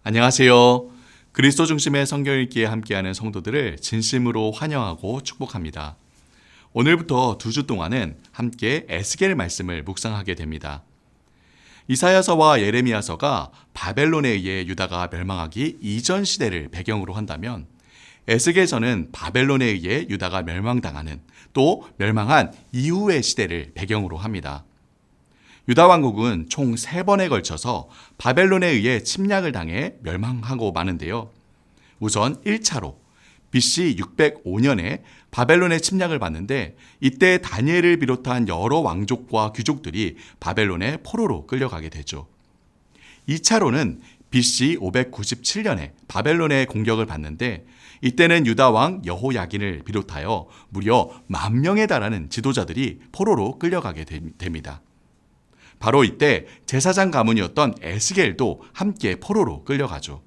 안녕하세요. 그리스도 중심의 성경 읽기에 함께하는 성도들을 진심으로 환영하고 축복합니다. 오늘부터 2주 동안은 함께 에스겔 말씀을 묵상하게 됩니다. 이사야서와 예레미야서가 바벨론에 의해 유다가 멸망하기 이전 시대를 배경으로 한다면 에스겔서는 바벨론에 의해 유다가 멸망당하는 또 멸망한 이후의 시대를 배경으로 합니다. 유다 왕국은 총 3번에 걸쳐서 바벨론에 의해 침략을 당해 멸망하고 마는데요. 우선 1차로 BC 605년에 바벨론의 침략을 받는데 이때 다니엘을 비롯한 여러 왕족과 귀족들이 바벨론의 포로로 끌려가게 되죠. 2차로는 BC 597년에 바벨론의 공격을 받는데 이때는 유다 왕 여호야긴을 비롯하여 무려 10,000명에 달하는 지도자들이 포로로 끌려가게 됩니다. 바로 이때 제사장 가문이었던 에스겔도 함께 포로로 끌려가죠.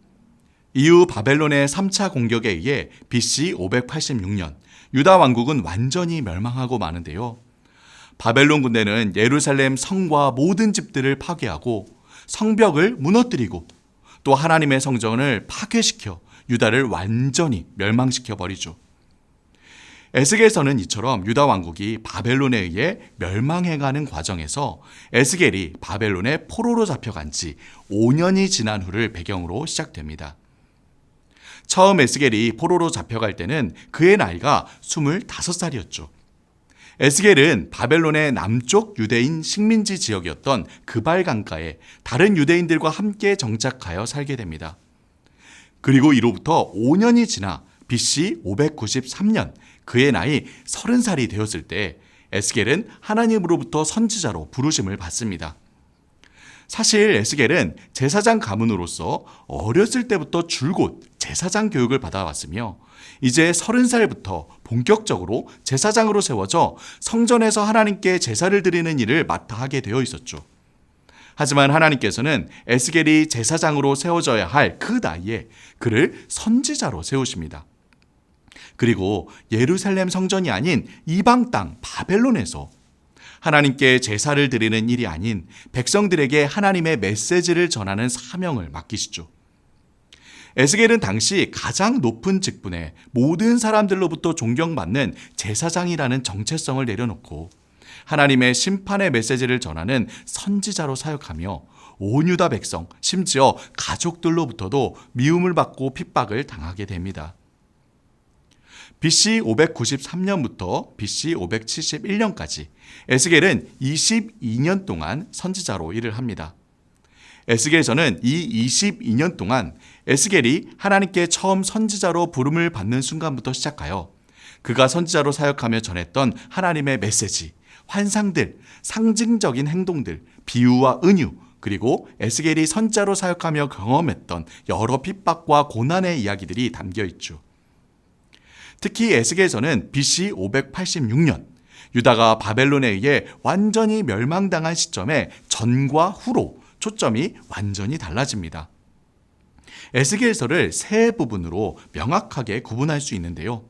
이후 바벨론의 3차 공격에 의해 BC 586년 유다 왕국은 완전히 멸망하고 마는데요. 바벨론 군대는 예루살렘 성과 모든 집들을 파괴하고 성벽을 무너뜨리고 또 하나님의 성전을 파괴시켜 유다를 완전히 멸망시켜 버리죠. 에스겔서는 이처럼 유다 왕국이 바벨론에 의해 멸망해가는 과정에서 에스겔이 바벨론의 포로로 잡혀간 지 5년이 지난 후를 배경으로 시작됩니다. 처음 에스겔이 포로로 잡혀갈 때는 그의 나이가 25살이었죠. 에스겔은 바벨론의 남쪽 유대인 식민지 지역이었던 그발 강가에 다른 유대인들과 함께 정착하여 살게 됩니다. 그리고 이로부터 5년이 지나 BC 593년 그의 나이 30살이 되었을 때 에스겔은 하나님으로부터 선지자로 부르심을 받습니다. 사실 에스겔은 제사장 가문으로서 어렸을 때부터 줄곧 제사장 교육을 받아왔으며 이제 30살부터 본격적으로 제사장으로 세워져 성전에서 하나님께 제사를 드리는 일을 맡아 하게 되어 있었죠. 하지만 하나님께서는 에스겔이 제사장으로 세워져야 할 그 나이에 그를 선지자로 세우십니다. 그리고 예루살렘 성전이 아닌 이방 땅 바벨론에서 하나님께 제사를 드리는 일이 아닌 백성들에게 하나님의 메시지를 전하는 사명을 맡기시죠. 에스겔은 당시 가장 높은 직분에 모든 사람들로부터 존경받는 제사장이라는 정체성을 내려놓고 하나님의 심판의 메시지를 전하는 선지자로 사역하며 온 유다 백성, 심지어 가족들로부터도 미움을 받고 핍박을 당하게 됩니다. BC 593년부터 BC 571년까지 에스겔은 22년 동안 선지자로 일을 합니다. 에스겔서는 이 22년 동안 에스겔이 하나님께 처음 선지자로 부름을 받는 순간부터 시작하여 그가 선지자로 사역하며 전했던 하나님의 메시지, 환상들, 상징적인 행동들, 비유와 은유, 그리고 에스겔이 선지자로 사역하며 경험했던 여러 핍박과 고난의 이야기들이 담겨 있죠. 특히 에스겔서는 BC 586년 유다가 바벨론에 의해 완전히 멸망당한 시점에 전과 후로 초점이 완전히 달라집니다. 에스겔서를 3부분으로 명확하게 구분할 수 있는데요.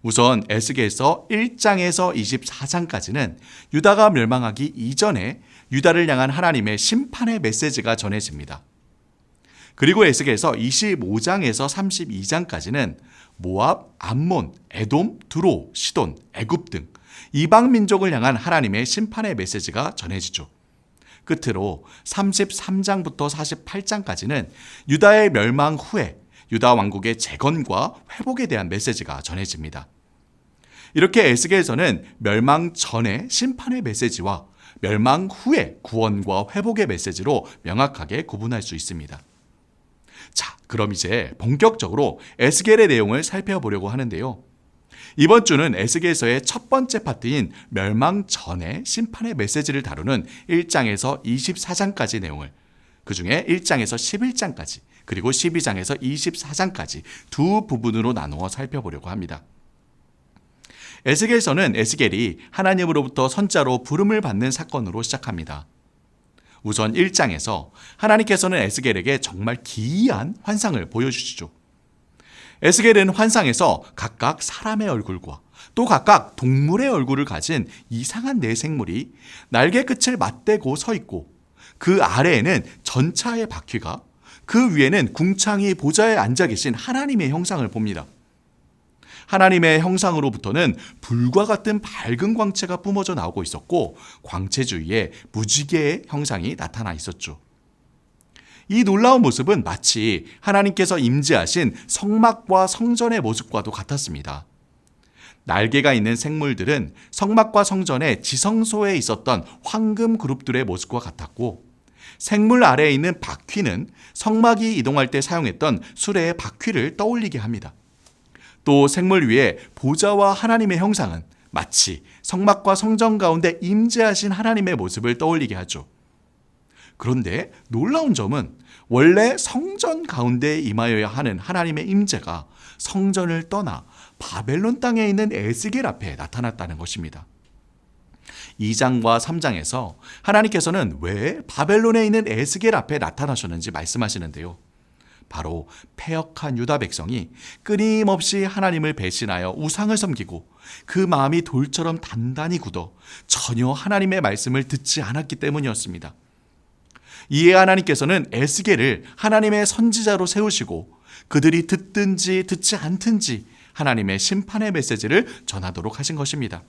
우선 에스겔서 1장에서 24장까지는 유다가 멸망하기 이전에 유다를 향한 하나님의 심판의 메시지가 전해집니다. 그리고 에스겔서 25장에서 32장까지는 모압, 암몬, 에돔, 두로, 시돈, 애굽 등 이방 민족을 향한 하나님의 심판의 메시지가 전해지죠. 끝으로 33장부터 48장까지는 유다의 멸망 후에 유다 왕국의 재건과 회복에 대한 메시지가 전해집니다. 이렇게 에스겔서는 멸망 전의 심판의 메시지와 멸망 후의 구원과 회복의 메시지로 명확하게 구분할 수 있습니다. 자, 그럼 이제 본격적으로 에스겔의 내용을 살펴보려고 하는데요. 이번 주는 에스겔서의 첫 번째 파트인 멸망 전의 심판의 메시지를 다루는 1장에서 24장까지 내용을, 그 중에 1장에서 11장까지 그리고 12장에서 24장까지 두 부분으로 나누어 살펴보려고 합니다. 에스겔서는 에스겔이 하나님으로부터 선자로 부름을 받는 사건으로 시작합니다. 우선 1장에서 하나님께서는 에스겔에게 정말 기이한 환상을 보여주시죠. 에스겔은 환상에서 각각 사람의 얼굴과 또 각각 동물의 얼굴을 가진 이상한 네 생물이 날개 끝을 맞대고 서 있고 그 아래에는 전차의 바퀴가 그 위에는 궁창이 보좌에 앉아 계신 하나님의 형상을 봅니다. 하나님의 형상으로부터는 불과 같은 밝은 광채가 뿜어져 나오고 있었고 광채 주위에 무지개의 형상이 나타나 있었죠. 이 놀라운 모습은 마치 하나님께서 임재하신 성막과 성전의 모습과도 같았습니다. 날개가 있는 생물들은 성막과 성전의 지성소에 있었던 황금 그룹들의 모습과 같았고 생물 아래에 있는 바퀴는 성막이 이동할 때 사용했던 수레의 바퀴를 떠올리게 합니다. 또 생물 위에 보좌와 하나님의 형상은 마치 성막과 성전 가운데 임재하신 하나님의 모습을 떠올리게 하죠. 그런데 놀라운 점은 원래 성전 가운데 임하여야 하는 하나님의 임재가 성전을 떠나 바벨론 땅에 있는 에스겔 앞에 나타났다는 것입니다. 2장과 3장에서 하나님께서는 왜 바벨론에 있는 에스겔 앞에 나타나셨는지 말씀하시는데요. 바로 패역한 유다 백성이 끊임없이 하나님을 배신하여 우상을 섬기고 그 마음이 돌처럼 단단히 굳어 전혀 하나님의 말씀을 듣지 않았기 때문이었습니다. 이에 하나님께서는 에스겔을 하나님의 선지자로 세우시고 그들이 듣든지 듣지 않든지 하나님의 심판의 메시지를 전하도록 하신 것입니다.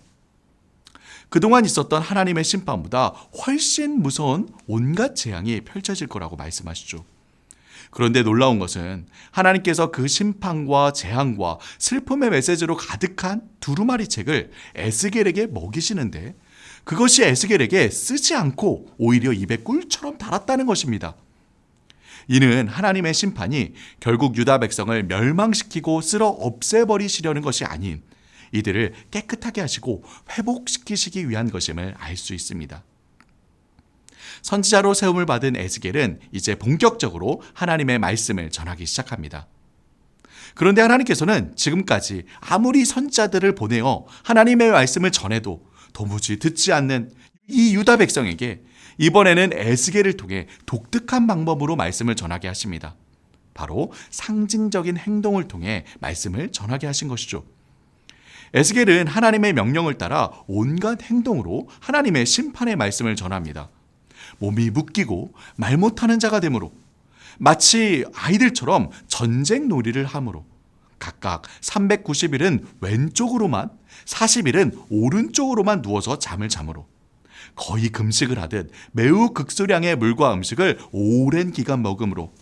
그동안 있었던 하나님의 심판보다 훨씬 무서운 온갖 재앙이 펼쳐질 거라고 말씀하시죠. 그런데 놀라운 것은 하나님께서 그 심판과 재앙과 슬픔의 메시지로 가득한 두루마리 책을 에스겔에게 먹이시는데 그것이 에스겔에게 쓰지 않고 오히려 입에 꿀처럼 달았다는 것입니다. 이는 하나님의 심판이 결국 유다 백성을 멸망시키고 쓸어 없애버리시려는 것이 아닌 이들을 깨끗하게 하시고 회복시키시기 위한 것임을 알 수 있습니다. 선지자로 세움을 받은 에스겔은 이제 본격적으로 하나님의 말씀을 전하기 시작합니다. 그런데 하나님께서는 지금까지 아무리 선지자들을 보내어 하나님의 말씀을 전해도 도무지 듣지 않는 이 유다 백성에게 이번에는 에스겔을 통해 독특한 방법으로 말씀을 전하게 하십니다. 바로 상징적인 행동을 통해 말씀을 전하게 하신 것이죠. 에스겔은 하나님의 명령을 따라 온갖 행동으로 하나님의 심판의 말씀을 전합니다. 몸이 묶이고 말 못하는 자가 되므로 마치 아이들처럼 전쟁 놀이를 하므로 각각 390일은 왼쪽으로만 40일은 오른쪽으로만 누워서 잠을 자므로 거의 금식을 하듯 매우 극소량의 물과 음식을 오랜 기간 먹음으로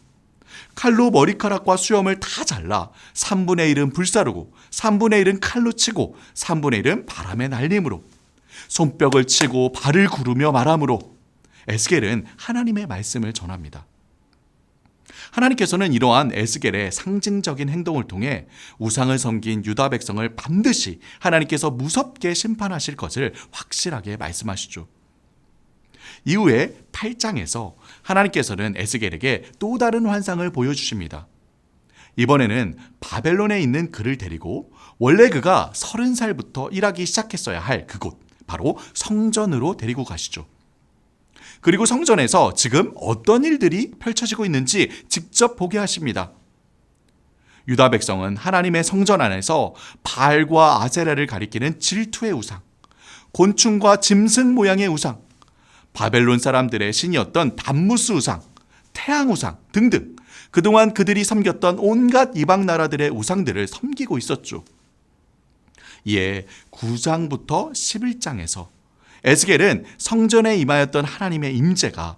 칼로 머리카락과 수염을 다 잘라 3분의 1은 불사르고 3분의 1은 칼로 치고 3분의 1은 바람에 날림으로 손뼉을 치고 발을 구르며 말하므로 에스겔은 하나님의 말씀을 전합니다. 하나님께서는 이러한 에스겔의 상징적인 행동을 통해 우상을 섬긴 유다 백성을 반드시 하나님께서 무섭게 심판하실 것을 확실하게 말씀하시죠. 이후에 8장에서 하나님께서는 에스겔에게 또 다른 환상을 보여주십니다. 이번에는 바벨론에 있는 그를 데리고 원래 그가 30살부터 일하기 시작했어야 할 그곳, 바로 성전으로 데리고 가시죠. 그리고 성전에서 지금 어떤 일들이 펼쳐지고 있는지 직접 보게 하십니다. 유다 백성은 하나님의 성전 안에서 바알과 아세라를 가리키는 질투의 우상, 곤충과 짐승 모양의 우상, 바벨론 사람들의 신이었던 담무스 우상, 태양 우상 등등 그동안 그들이 섬겼던 온갖 이방 나라들의 우상들을 섬기고 있었죠. 이에 9장부터 11장에서 에스겔은 성전에 임하였던 하나님의 임재가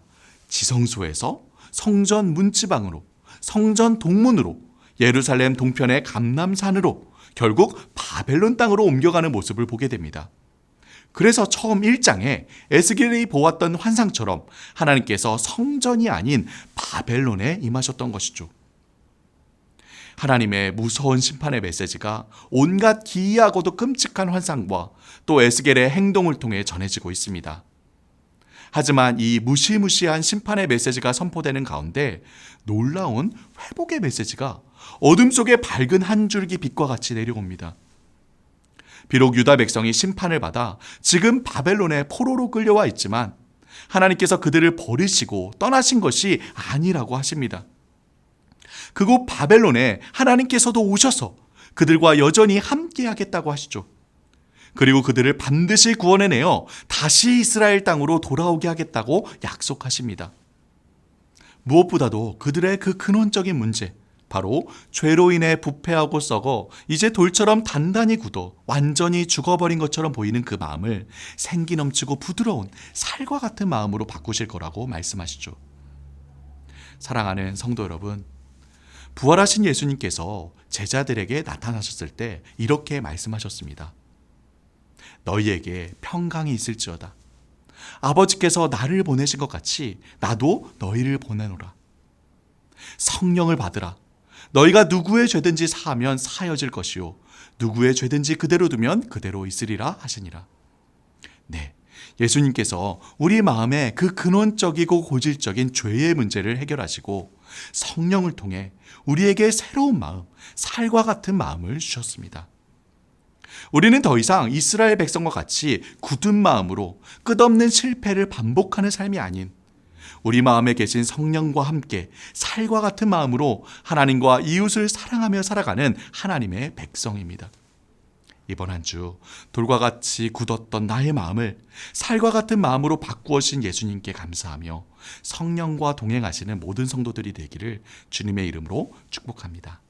지성소에서 성전 문지방으로, 성전 동문으로, 예루살렘 동편의 감람산으로 결국 바벨론 땅으로 옮겨가는 모습을 보게 됩니다. 그래서 처음 1장에 에스겔이 보았던 환상처럼 하나님께서 성전이 아닌 바벨론에 임하셨던 것이죠. 하나님의 무서운 심판의 메시지가 온갖 기이하고도 끔찍한 환상과 또 에스겔의 행동을 통해 전해지고 있습니다. 하지만 이 무시무시한 심판의 메시지가 선포되는 가운데 놀라운 회복의 메시지가 어둠 속에 밝은 한 줄기 빛과 같이 내려옵니다. 비록 유다 백성이 심판을 받아 지금 바벨론의 포로로 끌려와 있지만 하나님께서 그들을 버리시고 떠나신 것이 아니라고 하십니다. 그곳 바벨론에 하나님께서도 오셔서 그들과 여전히 함께 하겠다고 하시죠. 그리고 그들을 반드시 구원해내어 다시 이스라엘 땅으로 돌아오게 하겠다고 약속하십니다. 무엇보다도 그들의 그 근원적인 문제, 바로 죄로 인해 부패하고 썩어 이제 돌처럼 단단히 굳어 완전히 죽어버린 것처럼 보이는 그 마음을 생기 넘치고 부드러운 살과 같은 마음으로 바꾸실 거라고 말씀하시죠. 사랑하는 성도 여러분, 부활하신 예수님께서 제자들에게 나타나셨을 때 이렇게 말씀하셨습니다. 너희에게 평강이 있을지어다. 아버지께서 나를 보내신 것 같이 나도 너희를 보내노라. 성령을 받으라. 너희가 누구의 죄든지 사하면 사하여질 것이요 누구의 죄든지 그대로 두면 그대로 있으리라 하시니라. 네, 예수님께서 우리 마음의 그 근원적이고 고질적인 죄의 문제를 해결하시고 성령을 통해 우리에게 새로운 마음, 살과 같은 마음을 주셨습니다. 우리는 더 이상 이스라엘 백성과 같이 굳은 마음으로 끝없는 실패를 반복하는 삶이 아닌 우리 마음에 계신 성령과 함께 살과 같은 마음으로 하나님과 이웃을 사랑하며 살아가는 하나님의 백성입니다. 이번 한 주 돌과 같이 굳었던 나의 마음을 살과 같은 마음으로 바꾸어신 예수님께 감사하며 성령과 동행하시는 모든 성도들이 되기를 주님의 이름으로 축복합니다.